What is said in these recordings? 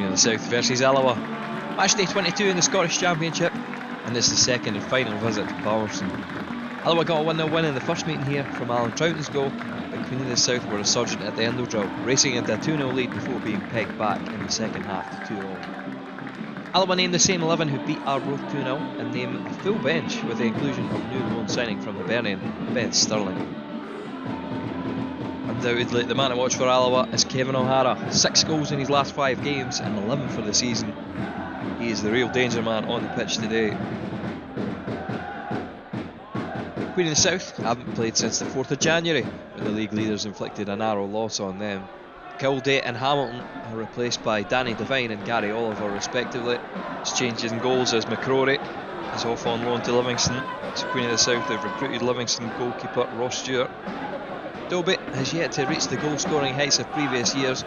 Queen of the South versus Alloa. Match day 22 in the Scottish Championship, and this is the second and final visit to Palmerston. Alloa got a 1-0 win in the first meeting here from Alan Troughton's goal, but Queen of the South were resurgent at the end of the draw, racing into a 2-0 lead before being pegged back in the second half to 2-2. Alloa named the same 11 who beat Arbroath 2-0 and named a full bench with the inclusion of new loan signing from Hibernian, Ben Sterling. Undoubtedly, the man to watch for Alloa is Kevin O'Hara. 6 goals in his last 5 games and 11 for the season. He is the real danger man on the pitch today. Queen of the South haven't played since the 4th of January, when the league leaders inflicted a narrow loss on them. Kildare and Hamilton are replaced by Danny Devine and Gary Oliver respectively. There's changes in goals as McCrory is off on loan to Livingston. So Queen of the South have recruited Livingston goalkeeper Ross Stewart. Dobbie has yet to reach the goal scoring heights of previous years,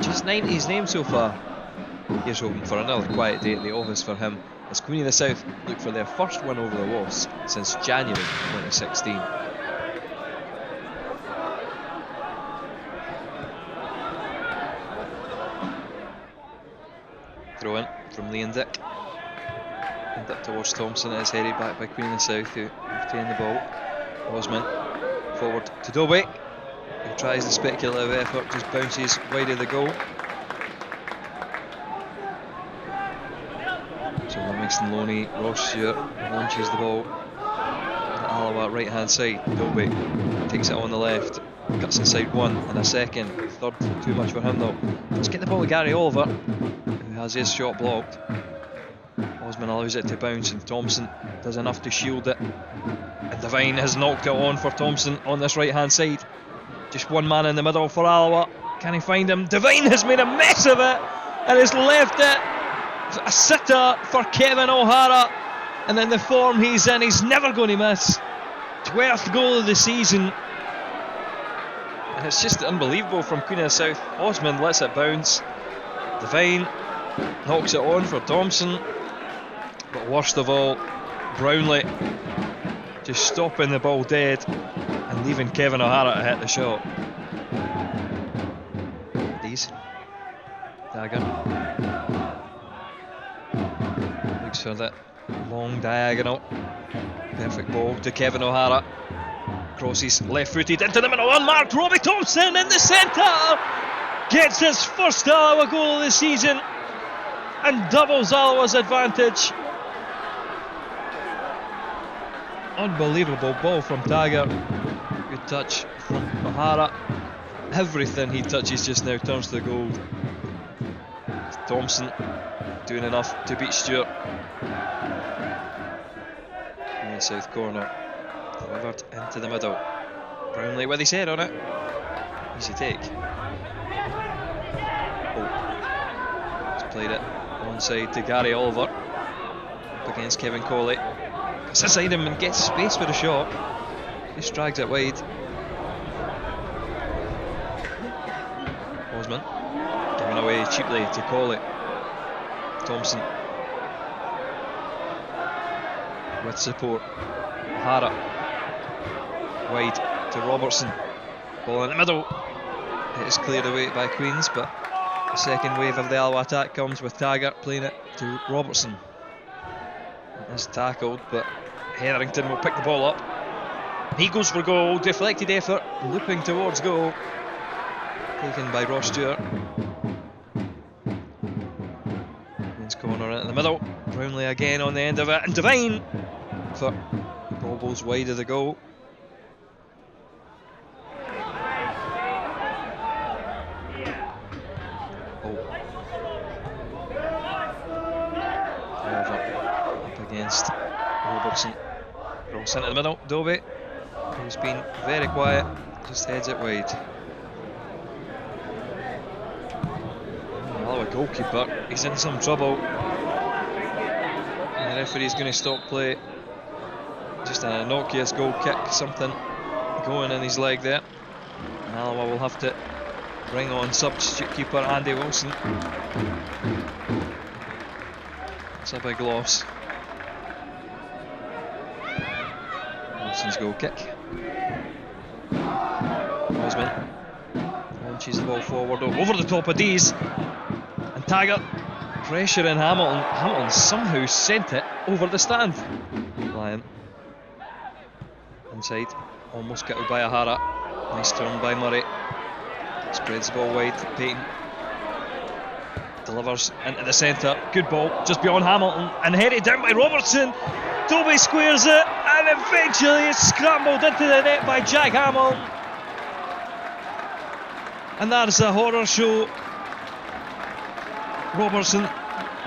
just 90 his name so far. Here's hoping for another quiet day at the office for him as Queen of the South look for their first win over the Wasps since January 2016. Throw in from Lee and Dick. And up towards Thomson. It is headed back by Queen of the South, who retain the ball. Osman forward to Dobbie, who tries the speculative effort, just bounces wide of the goal. So Livingston Loney, Ross Stewart launches the ball on the Alloa right hand side. Dobbie takes it on the left, cuts inside one and a second. Third too much for him though. Let's get the ball to Gary Oliver, who has his shot blocked. Osman allows it to bounce and Thomson does enough to shield it. And Devine has knocked it on for Thomson on this right hand side. Just one man in the middle for Alloa. Can he find him? Devine has made a mess of it and has left it. A sitter for Kevin O'Hara, and in the form he's in, he's never going to miss. 12th goal of the season, and it's just unbelievable from Queen of the South. Osman lets it bounce, Devine knocks it on for Thomson, but worst of all, Brownlee just stopping the ball dead and leaving Kevin O'Hara to hit the shot. These dagger looks for that long diagonal. Perfect ball to Kevin O'Hara. Crosses left footed into the middle, unmarked. Robbie Thompson in the centre gets his first Alloa goal of the season and doubles Alloa's advantage. Unbelievable ball from Dagger. Good touch from O'Hara. Everything he touches just now turns to gold. Thompson doing enough to beat Stewart. In the south corner, delivered into the middle. Brownlee with his head on it. Easy take. He's played it onside to Gary Oliver. Up against Kevin Colley. Gets inside him and gets space for the shot. Just drags it wide. Osman given away cheaply to Colley. Thomson with support. O'Hara wide to Robertson. Ball in the middle. It is cleared away by Queens, but the second wave of the Alloa attack comes with Taggart playing it to Robertson. It is tackled, but Hetherington will pick the ball up. He goes for goal. Deflected effort, looping towards goal. Taken by Ross Stewart. Corner in the middle. Brownlee again on the end of it, and Devine for bobbles wide of the goal. Up against Robertson. Cross into the middle. Dobbie, who's been very quiet, just heads it wide. A goalkeeper, he's in some trouble, and the referee's going to stop play. Just an innocuous goal kick, something going in his leg there. And Alloa will have to bring on substitute keeper Andy Wilson. It's a big loss. Wilson's goal kick. Osman launches the ball forward over the top of Dees. And Taggart pressure in Hamilton. Hamilton somehow sent it over the stand. Lyon. Inside. Almost got out by O'Hara. Nice turn by Murray. Spreads the ball wide. Payton. Delivers into the centre. Good ball. Just beyond Hamilton. And headed down by Robertson. Dobbie squares it. And eventually it's scrambled into the net by Jack Hamilton. And that's a horror show. Robertson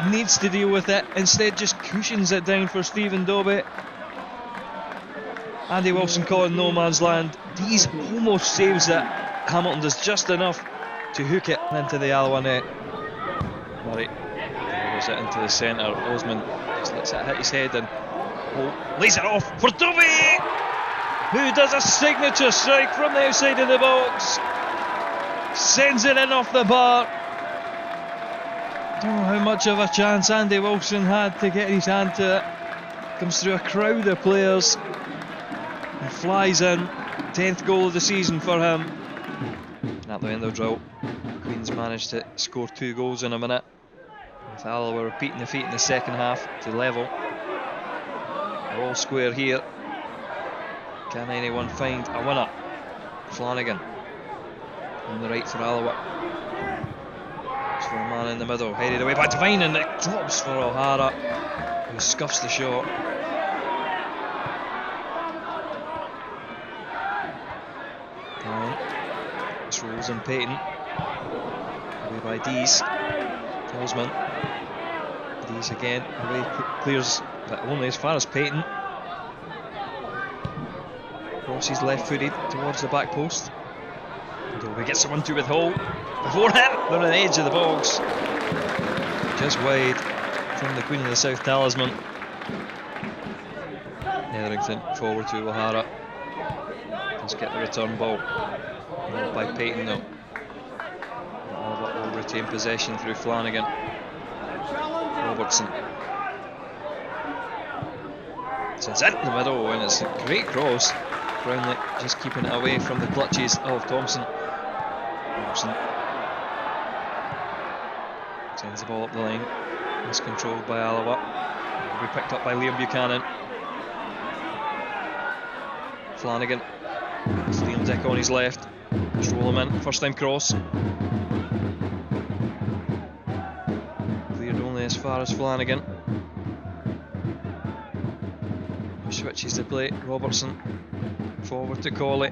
needs to deal with it. Instead just cushions it down for Stephen Dobbie. Andy Wilson caught in no man's land. These almost saves it. Hamilton does just enough to hook it into the Alloa net. Murray delivers it into the centre. Osman just lets it hit his head and lays it off for Dobbie, who does a signature strike from the outside of the box. Sends it in off the bar. Don't know how much of a chance Andy Wilson had to get his hand to it. Comes through a crowd of players and flies in. 10th goal of the season for him. At the end of the drill, Queens managed to score 2 goals in a minute, with Alloa repeating the feat in the second half to level. We're all square here. Can anyone find a winner? Flanagan on the right for Alloa. For a man in the middle, headed away by Devine, and it drops for O'Hara, who scuffs the shot. This rolls in Payton. Away by Dees. Osman. Dees again. Away clears, but only as far as Payton. Crosses left footed towards the back post. Dobbie gets the 1-2 with Hall. Before him, they're on the edge of the box. Just wide from the Queen of the South talisman. Etherington forward to O'Hara. Let's get the return ball. Not by Payton though. Alba will retain possession through Flanagan. Robertson. It's in the middle and it's a great cross. Brownlee just keeping it away from the clutches of Thomson. Robertson sends the ball up the line. It's controlled by Alloa. Will be picked up by Liam Buchanan. Flanagan. It's Liam Dick on his left. Just roll him in. First time cross. Cleared only as far as Flanagan. Who switches the play. Robertson. Forward to Colley.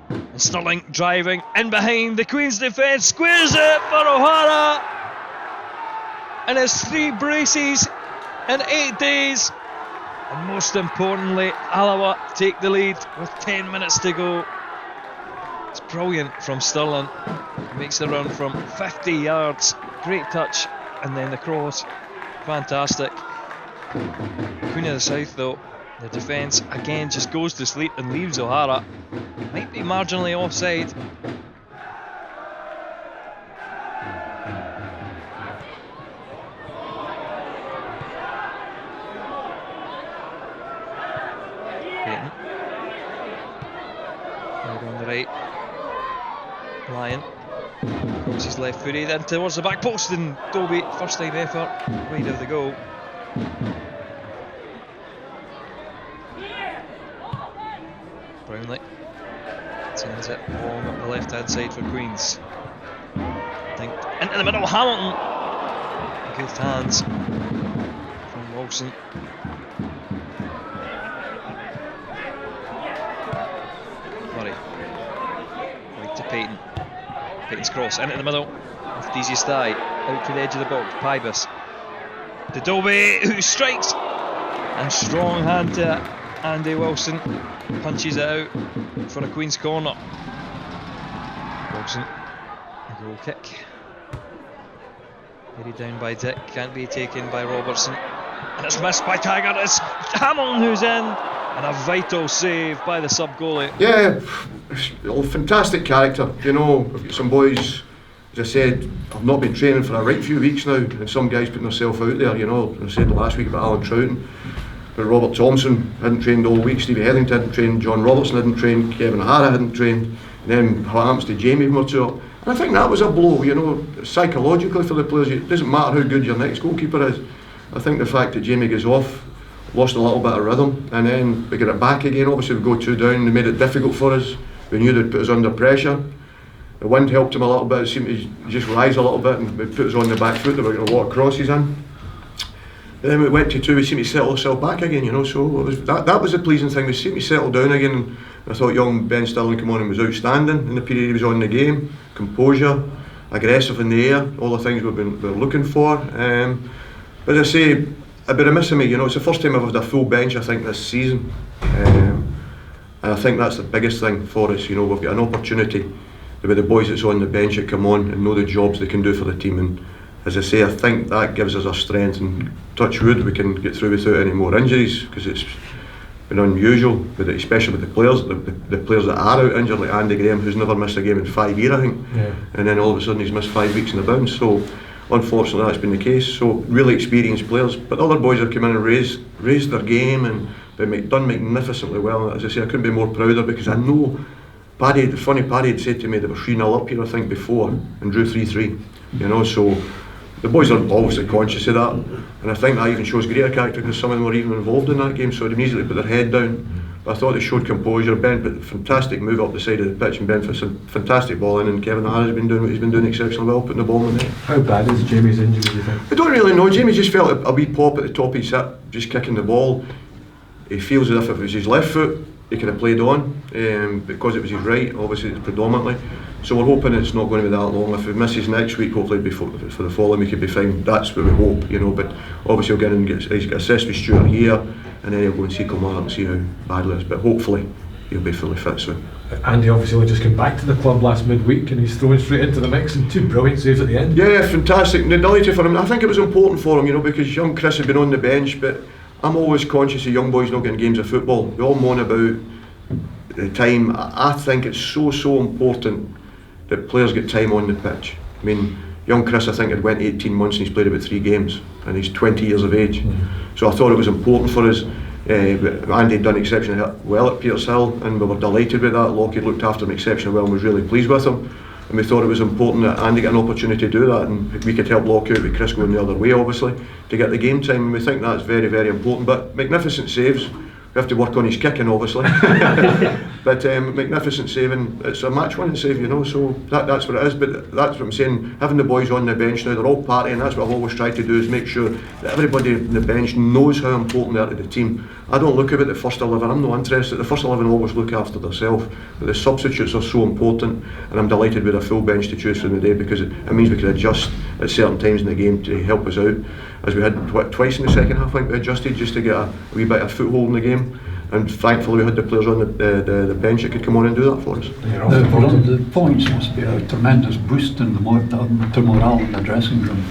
And Sterling driving in behind the Queen's defence. Squares it for O'Hara. And it's 3 braces in 8 days. And most importantly, Alloa take the lead with 10 minutes to go. It's brilliant from Sterling. Makes the run from 50 yards. Great touch. And then the cross. Fantastic. Queen of the South though, the defence again just goes to sleep and leaves O'Hara. Might be marginally offside. Payton. Right on the right. Lyon. Crosses left footed in towards the back post and Dobbie, first time effort, wide of the goal. Brownlee sends it long up the left hand side for Queens. Dinked into the middle, Hamilton. Good hands from Wilson. Murray. Right to Payton. Payton's cross into the middle. With Deezy's thigh. Out to the edge of the box. Pybus. To Dobbie, who strikes. And strong hand to Andy Wilson. Punches it out for a Queen's corner. Wilson. A goal kick. Carried down by Dick. Can't be taken by Robertson. And it's missed by Taggart. It's Hamilton who's in. And a vital save by the sub-goalie. Yeah, fantastic character. You know, I've got some boys, as I said, I've not been training for a right few weeks now, and some guys putting themselves out there, you know. I said last week about Alan Troughton, but Robert Thompson hadn't trained all week, Stevie Hetherington hadn't trained, John Robertson hadn't trained, Kevin O'Hara hadn't trained, and then what happens to Jamie Murtaugh? And I think that was a blow, you know, psychologically for the players. It doesn't matter how good your next goalkeeper is. I think the fact that Jamie goes off, lost a little bit of rhythm, and then we got it back again. Obviously we go 2 down, they made it difficult for us. We knew they'd put us under pressure. The wind helped him a little bit, it seemed to just rise a little bit and put us on the back foot. There were a lot of crosses in. And then we went to 2, we seemed to settle ourselves back again, you know, so it was, that was the pleasing thing. We seemed to settle down again, and I thought young Ben Stirling came on and was outstanding in the period he was on the game. Composure, aggressive in the air, all the things we're looking for. But as I say, a bit remiss of me, you know, it's the first time I've had a full bench, I think, this season. And I think that's the biggest thing for us, you know, we've got an opportunity with the boys that's on the bench that come on and know the jobs they can do for the team. And as I say, I think that gives us our strength, and touch wood, we can get through without any more injuries, because it's been unusual, especially with the players, the players that are out injured, like Andy Graham, who's never missed a game in 5 years, I think, and then all of a sudden he's missed 5 weeks in the bounce. So unfortunately that's been the case. So really experienced players, but other boys have come in and raised their game and they've done magnificently well. As I say, I couldn't be more prouder, because I know Paddy had said to me they were 3-0 up here, I think, before, and drew 3-3, you know, so the boys are obviously conscious of that, and I think that even shows greater character, because some of them were even involved in that game, so they easily put their head down. But I thought they showed composure. Ben put a fantastic move up the side of the pitch, and Ben for some fantastic ball in, and Kevin O'Hara's been doing what he's been doing exceptionally well, putting the ball in the net. How bad is Jamie's injury, do you think? I don't really know. Jamie just felt a wee pop at the top of his hip, just kicking the ball. He feels as if it was his left foot he could have played on, because it was his right, obviously, predominantly. So we're hoping it's not going to be that long. If he misses next week, hopefully for the following week he'll be fine. That's what we hope, you know. But obviously he'll get in and he's got assessed with Stuart here, and then he'll go and see Kilmarnock and see how badly it is. But hopefully he'll be fully fit soon. Andy obviously only just came back to the club last midweek, and he's thrown straight into the mix, and 2 brilliant saves at the end. Yeah, fantastic. Delighted for him. I think it was important for him, you know, because young Chris had been on the bench, but I'm always conscious of young boys not getting games of football. We all moan about the time. I think it's so important that players get time on the pitch. I mean, young Chris, I think, had went 18 months and he's played about 3 games, and he's 20 years of age. So I thought it was important for us. Andy had done exceptionally well at Petershill, and we were delighted with that. Lockheed looked after him exceptionally well and was really pleased with him. And we thought it was important that Andy got an opportunity to do that, and we could help Lockheed with Chris going the other way, obviously, to get the game time. And we think that's very, very important. But magnificent saves. We have to work on his kicking, obviously. But magnificent saving. It's a match-winning save, you know, so that's what it is. But that's what I'm saying, having the boys on the bench now, they're all partying. That's what I've always tried to do, is make sure that everybody on the bench knows how important they are to the team. I don't look at the first 11, I'm not interested. The first 11 always look after themselves, but the substitutes are so important, and I'm delighted with a full bench to choose from the day, because it means we can adjust at certain times in the game to help us out. As we had twice in the second half, I think we adjusted just to get a wee bit of foothold in the game, and thankfully we had the players on the bench that could come on and do that for us. The points must be a tremendous boost in to morale in the dressing room.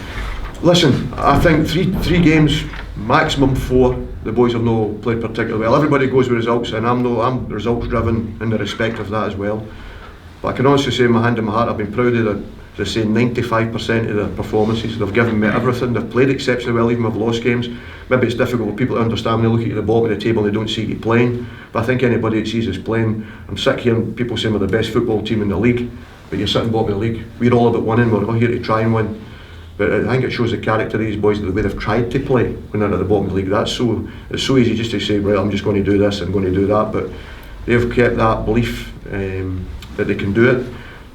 Listen, I think three games, maximum 4. The boys have not played particularly well. Everybody goes with results, and I'm results driven in the respect of that as well. But I can honestly say, my hand in my heart, I've been proud of the, to say 95% of their performances. They've given me everything. They've played exceptionally well, even if we've lost games. Maybe it's difficult for people to understand when they look at you at the bottom of the table and they don't see you playing. But I think anybody that sees us playing, I'm sick hearing people saying we're the best football team in the league, but you're sitting bottom of the league. We're all about winning. We're all here to try and win. But I think it shows the character of these boys, the way they've tried to play when they're at the bottom of the league. It's so easy just to say, right, I'm just going to do this, I'm going to do that. But they've kept that belief that they can do it.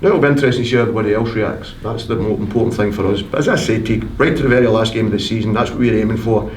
Now it'll be interesting to see how everybody else reacts. That's the most important thing for us. But as I say, Teague, right to the very last game of the season, that's what we're aiming for.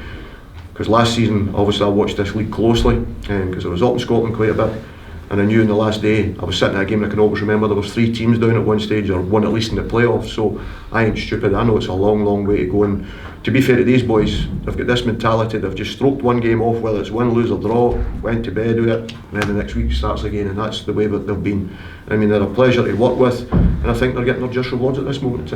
Because last season, obviously, I watched this league closely, because I was up in Scotland quite a bit. And I knew in the last day, I was sitting at a game, and I can always remember there was 3 teams down at one stage, or one at least in the playoffs. So I ain't stupid. I know it's a long way to go. And to be fair to these boys, they've got this mentality. They've just stroked one game off, whether it's win, lose or draw, went to bed with it, and then the next week starts again. And that's the way that they've been. I mean, they're a pleasure to work with, and I think they're getting their just rewards at this moment in time.